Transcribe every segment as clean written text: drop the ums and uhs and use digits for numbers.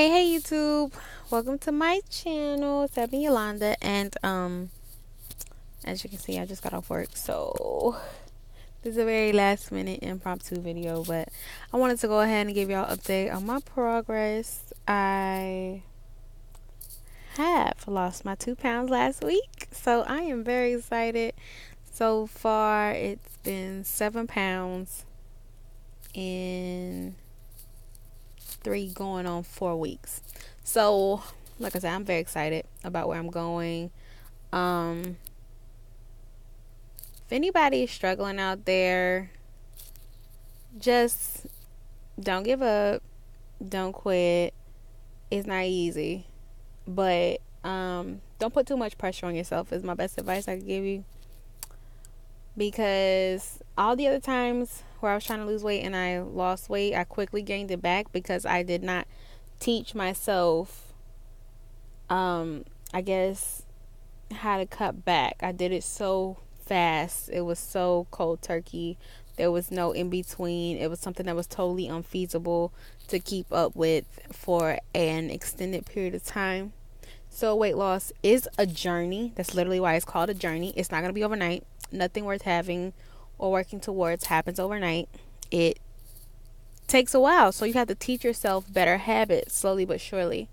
Hey YouTube. Welcome to my channel. It's Abby Yolanda, and as you can see, I just got off work, so this is a very last minute impromptu video, but I wanted to go ahead and give y'all an update on my progress. I have lost my 2 pounds last week, so I am very excited. So far it's been 7 pounds in 3 going on 4 weeks. So like I said, I'm very excited about where I'm going. If anybody is struggling out there, just don't give up. Don't quit. It's not easy. But don't put too much pressure on yourself is my best advice I could give you. Because all the other times where I was trying to lose weight and I lost weight, I quickly gained it back because I did not teach myself I guess how to cut back. I did it so fast. It was so cold turkey. There was no in between. It was something that was totally unfeasible to keep up with for an extended period of time. So weight loss is a journey. That's literally why it's called a journey. It's not going to be overnight. Nothing worth having or working towards happens overnight. It takes a while. So you have to teach yourself better habits slowly but surely.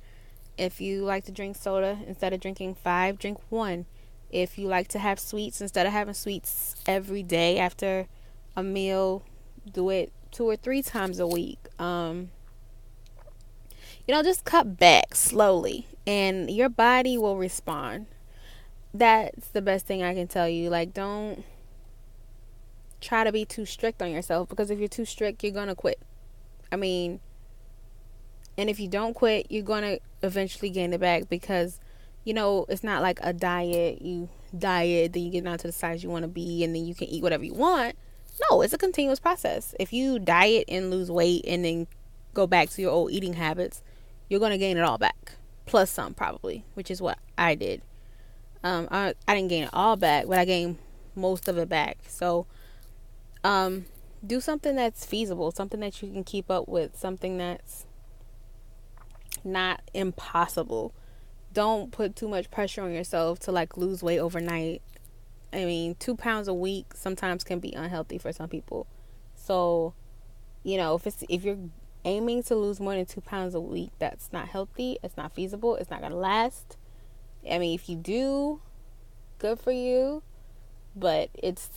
If you like to drink soda, instead of drinking 5, drink 1. If you like to have sweets, instead of having sweets every day after a meal, do it 2 or 3 times a week. Just cut back slowly and your body will respond. That's the best thing I can tell you. Like, don't try to be too strict on yourself, because if you're too strict, you're going to quit. And if you don't quit, you're going to eventually gain it back, because, it's not like a diet. You diet, then you get down to the size you want to be, and then you can eat whatever you want. No, it's a continuous process. If you diet and lose weight and then go back to your old eating habits, you're going to gain it all back. Plus some, probably, which is what I did. I didn't gain it all back, but I gained most of it back. So, do something that's feasible, something that you can keep up with, something that's not impossible. Don't put too much pressure on yourself to lose weight overnight. 2 pounds a week sometimes can be unhealthy for some people. So, if you're aiming to lose more than 2 pounds a week, that's not healthy. It's not feasible. It's not gonna last. If you do, good for you, but it's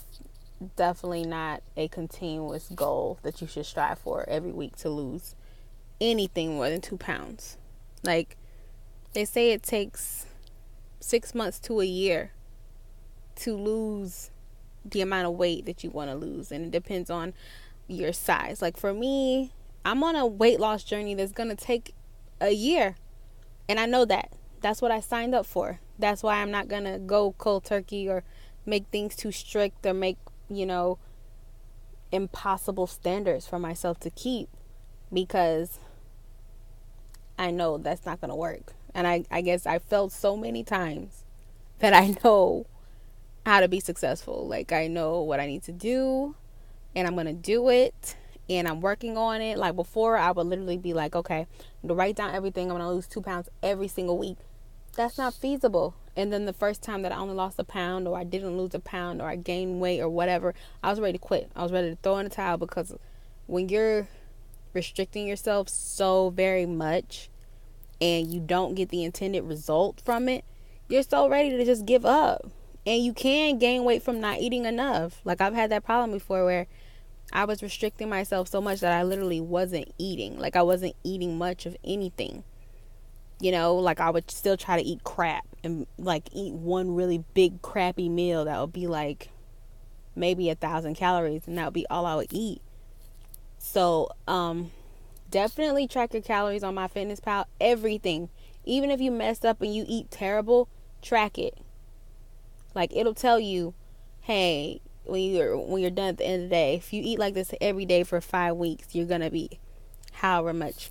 definitely not a continuous goal that you should strive for every week to lose anything more than 2 pounds. Like, they say it takes 6 months to a year to lose the amount of weight that you want to lose, and it depends on your size. Like, for me, I'm on a weight loss journey that's going to take a year, and I know that. That's what I signed up for. That's why I'm not going to go cold turkey or make things too strict or make, impossible standards for myself to keep, because I know that's not going to work. And I guess I felt so many times that I know how to be successful. Like, I know what I need to do, and I'm going to do it, and I'm working on it. Like, before, I would literally be like, okay, I'm going to write down everything. I'm going to lose 2 pounds every single week. That's not feasible. And then the first time that I only lost a pound, or I didn't lose a pound, or I gained weight or whatever, I was ready to quit. I was ready to throw in the towel, because when you're restricting yourself so very much and you don't get the intended result from it, you're so ready to just give up. And you can gain weight from not eating enough. Like, I've had that problem before, where I was restricting myself so much that I literally wasn't eating. Like, I wasn't eating much of anything. Like, I would still try to eat crap and eat one really big crappy meal that would be maybe 1,000 calories, and that would be all I would eat. So, definitely track your calories on MyFitnessPal. Everything. Even if you messed up and you eat terrible, track it. Like, it'll tell you, hey, when you're done at the end of the day, if you eat like this every day for 5 weeks, you're gonna be however much.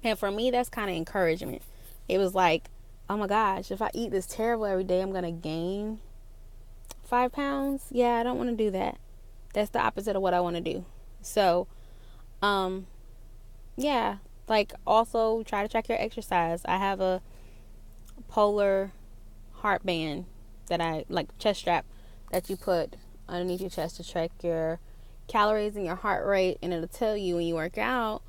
And for me, that's kind of encouragement. It was like, oh my gosh, if I eat this terrible every day, I'm gonna gain 5 pounds. Yeah, I don't want to do that. That's the opposite of what I want to do. So, yeah, Like, also try to track your exercise. I have a polar heart band that I like, chest strap that you put underneath your chest to track your calories and your heart rate, and it'll tell you when you work out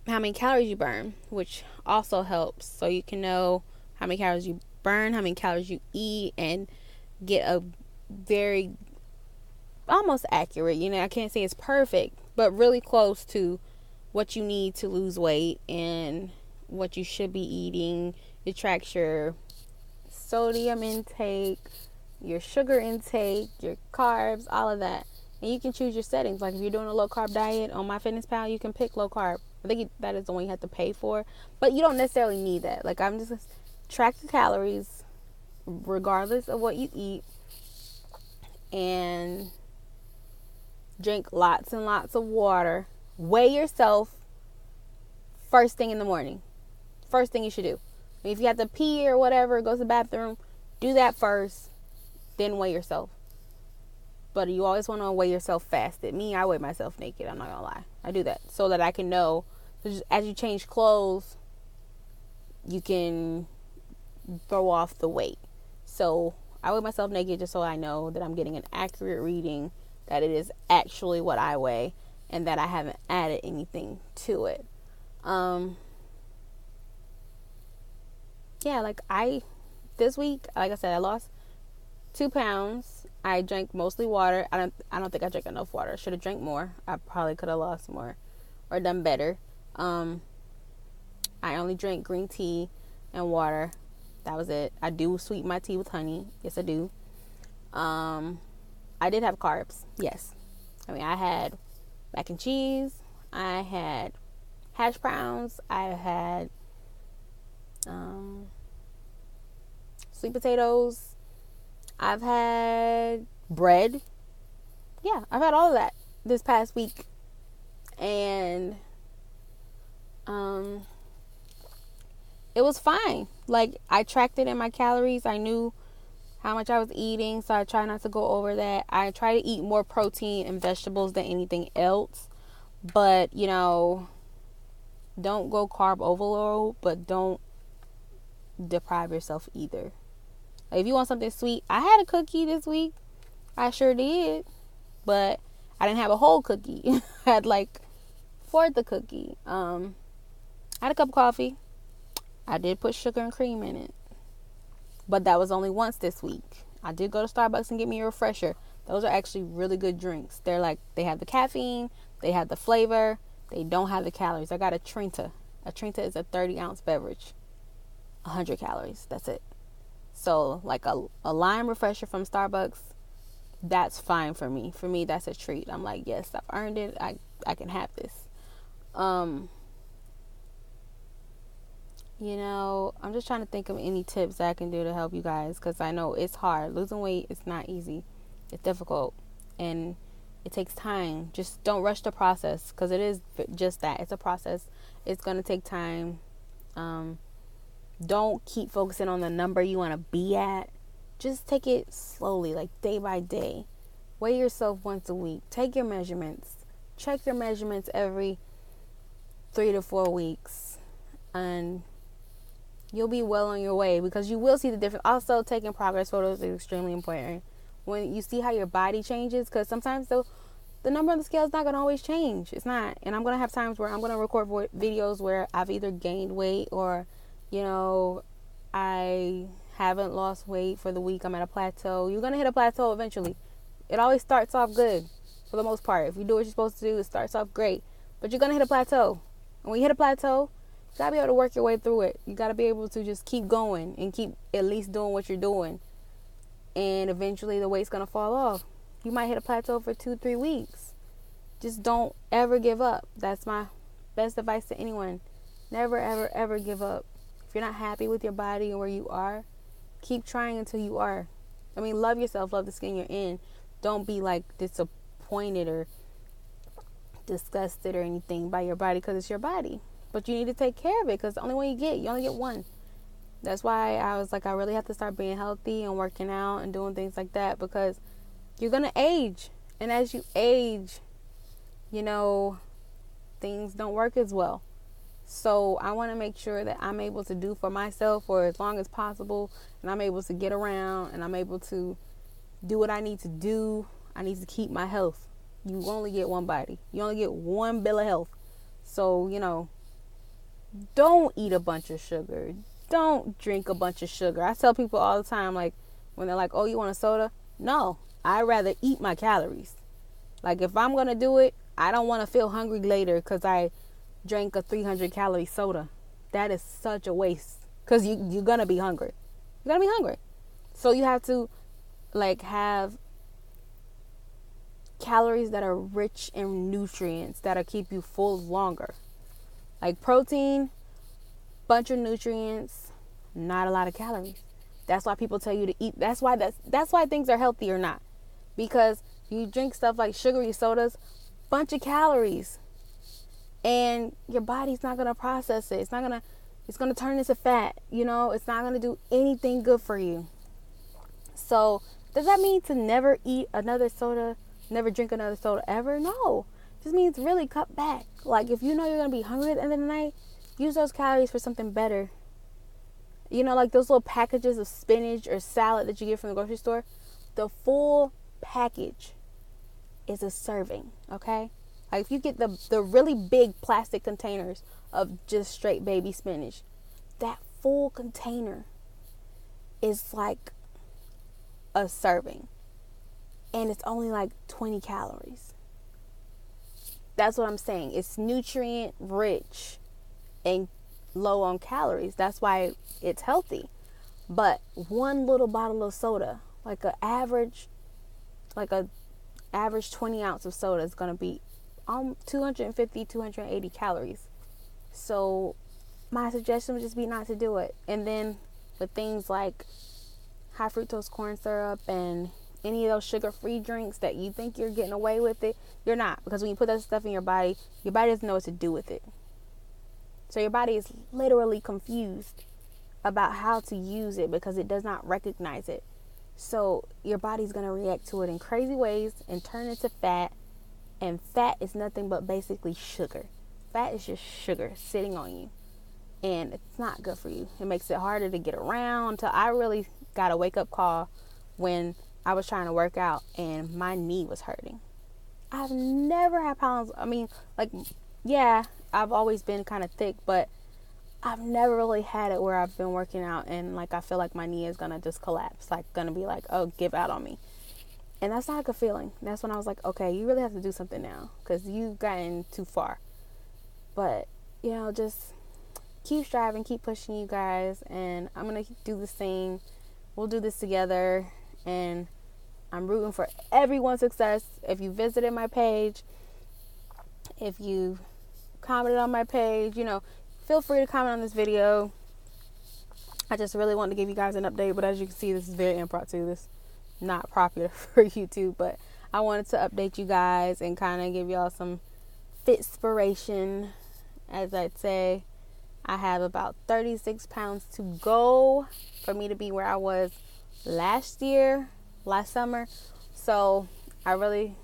how many calories you burn, which also helps so you can know how many calories you burn, how many calories you eat, and get a very almost accurate, I can't say it's perfect, but really close to what you need to lose weight and what you should be eating. It tracks your sodium intake, your sugar intake, your carbs, all of that. And you can choose your settings. Like if you're doing a low carb diet on MyFitnessPal, you can pick low carb. I think that is the one you have to pay for, but you don't necessarily need that. Like I'm just track the calories regardless of what you eat, and drink lots and lots of water. Weigh yourself first thing in the morning. First thing you should do. If you have to pee or whatever, go to the bathroom, do that first, then weigh yourself. But you always want to weigh yourself fasted. Me, I weigh myself naked. I'm not going to lie. I do that so that I can know. As you change clothes, you can throw off the weight. So I weigh myself naked just so I know that I'm getting an accurate reading, that it is actually what I weigh, and that I haven't added anything to it. Yeah, like this week, like I said, I lost 2 pounds. I drank mostly water. I don't think I drank enough water. I should have drank more. I probably could have lost more or done better. I only drank green tea and water. That was it. I do sweeten my tea with honey. Yes, I do. I did have carbs. Yes. I mean, I had mac and cheese. I had hash browns. I had sweet potatoes. I've had bread. Yeah, I've had all of that this past week. And it was fine. Like, I tracked it in my calories. I knew how much I was eating, so I try not to go over that. I try to eat more protein and vegetables than anything else. But, don't go carb overload, but don't deprive yourself either. Like, if you want something sweet, I had a cookie this week. I sure did. But I didn't have a whole cookie. I had like fourth the cookie. I had a cup of coffee. I did put sugar and cream in it. But that was only once this week. I did go to Starbucks and get me a refresher. Those are actually really good drinks. They're like, they have the caffeine, they have the flavor, they don't have the calories. I got a Trinta. A Trinta is a 30-ounce beverage. 100 calories. That's it. So, like a lime refresher from Starbucks, that's fine for me. For me, that's a treat. I'm like, yes, I've earned it. I can have this. I'm just trying to think of any tips that I can do to help you guys, because I know it's hard. Losing weight is not easy. It's difficult, and it takes time. Just don't rush the process, because it is just that. It's a process. It's going to take time. Don't keep focusing on the number you want to be at. Just take it slowly, like day by day. Weigh yourself once a week. Take your measurements. Check your measurements every 3 to 4 weeks. And you'll be well on your way, because you will see the difference. Also, taking progress photos is extremely important. When you see how your body changes, because sometimes the number on the scale is not going to always change. It's not. And I'm going to have times where I'm going to record videos where I've either gained weight or, I haven't lost weight for the week. I'm at a plateau. You're going to hit a plateau eventually. It always starts off good for the most part. If you do what you're supposed to do, it starts off great. But you're going to hit a plateau. And when you hit a plateau, you got to be able to work your way through it. You got to be able to just keep going and keep at least doing what you're doing. And eventually the weight's going to fall off. You might hit a plateau for 2-3 weeks. Just don't ever give up. That's my best advice to anyone. Never, ever, ever give up. If you're not happy with your body and where you are, keep trying until you are. I mean, love yourself. Love the skin you're in. Don't be like disappointed or disgusted or anything by your body, because it's your body. But you need to take care of it, because the only one you only get one. That's why I was like, I really have to start being healthy and working out and doing things like that, because you're going to age. And as you age, things don't work as well. So I want to make sure that I'm able to do for myself for as long as possible, and I'm able to get around, and I'm able to do what I need to do. I need to keep my health. You only get one body. You only get one bill of health. So, don't eat a bunch of sugar. Don't drink a bunch of sugar. I tell people all the time, like, when they're like, oh, you want a soda? No, I'd rather eat my calories. Like, if I'm going to do it, I don't want to feel hungry later because I drank a 300-calorie soda. That is such a waste because you're going to be hungry. You're going to be hungry. So you have to, like, have calories that are rich in nutrients that'll keep you full longer. Like protein, bunch of nutrients, not a lot of calories. That's why people tell you to eat. That's why things are healthy or not. Because you drink stuff like sugary sodas, bunch of calories. And your body's not going to process it. It's going to turn into fat. It's not going to do anything good for you. So does that mean to never eat another soda, never drink another soda ever? No. It just means really cut back. Like, if you know you're going to be hungry at the end of the night, use those calories for something better. Like those little packages of spinach or salad that you get from the grocery store. The full package is a serving, okay? Like, if you get the really big plastic containers of just straight baby spinach, that full container is like a serving. And it's only like 20 calories. That's what I'm saying. It's nutrient rich and low on calories. That's why it's healthy. But one little bottle of soda, like a average 20 ounce of soda is going to be 250, 280 calories. So my suggestion would just be not to do it. And then with things like high fructose corn syrup and any of those sugar-free drinks that you think you're getting away with it, you're not. Because when you put that stuff in your body doesn't know what to do with it. So your body is literally confused about how to use it because it does not recognize it. So your body's going to react to it in crazy ways and turn into fat. And fat is nothing but basically sugar. Fat is just sugar sitting on you. And it's not good for you. It makes it harder to get around. Till I really got a wake-up call when I was trying to work out and my knee was hurting. I've never had problems. I mean, like, yeah, I've always been kind of thick, but I've never really had it where I've been working out and like I feel like my knee is gonna just collapse, like gonna be like, oh, give out on me. And that's not a good feeling. That's when I was like, okay, you really have to do something now because you've gotten too far. But just keep striving, keep pushing, you guys, and I'm gonna do this thing. We'll do this together, and I'm rooting for everyone's success. If you visited my page, if you commented on my page, feel free to comment on this video. I just really wanted to give you guys an update, but as you can see, this is very impromptu. This is not popular for YouTube, but I wanted to update you guys and kind of give y'all some fitspiration. As I'd say, I have about 36 pounds to go for me to be where I was last summer. So I really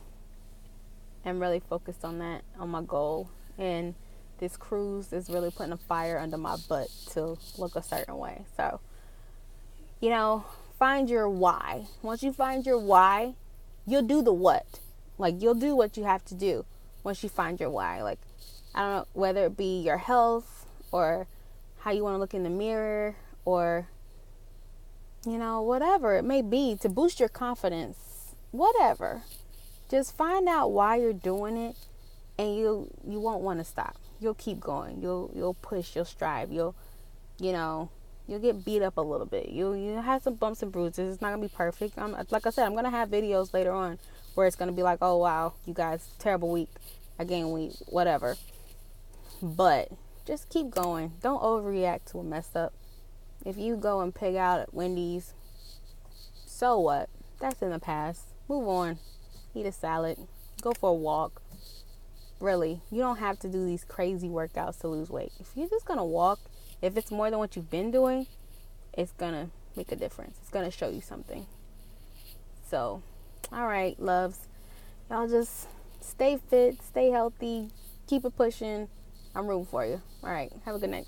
am really focused on that, on my goal. And this cruise is really putting a fire under my butt to look a certain way. So, find your why. Once you find your why, you'll do the what. Like, you'll do what you have to do once you find your why. Like, I don't know, whether it be your health or how you want to look in the mirror or, whatever it may be to boost your confidence, whatever. Just find out why you're doing it and you won't want to stop. You'll keep going. You'll push, you'll strive. You'll get beat up a little bit. You'll have some bumps and bruises. It's not going to be perfect. Like I said, I'm going to have videos later on where it's going to be like, oh, wow, you guys, terrible week. I gained weight, whatever. But just keep going. Don't overreact to a mess up. If you go and pig out at Wendy's, so what? That's in the past. Move on. Eat a salad. Go for a walk. Really, you don't have to do these crazy workouts to lose weight. If you're just going to walk, if it's more than what you've been doing, it's going to make a difference. It's going to show you something. So, all right, loves. Y'all just stay fit, stay healthy, keep it pushing. I'm rooting for you. All right. Have a good night.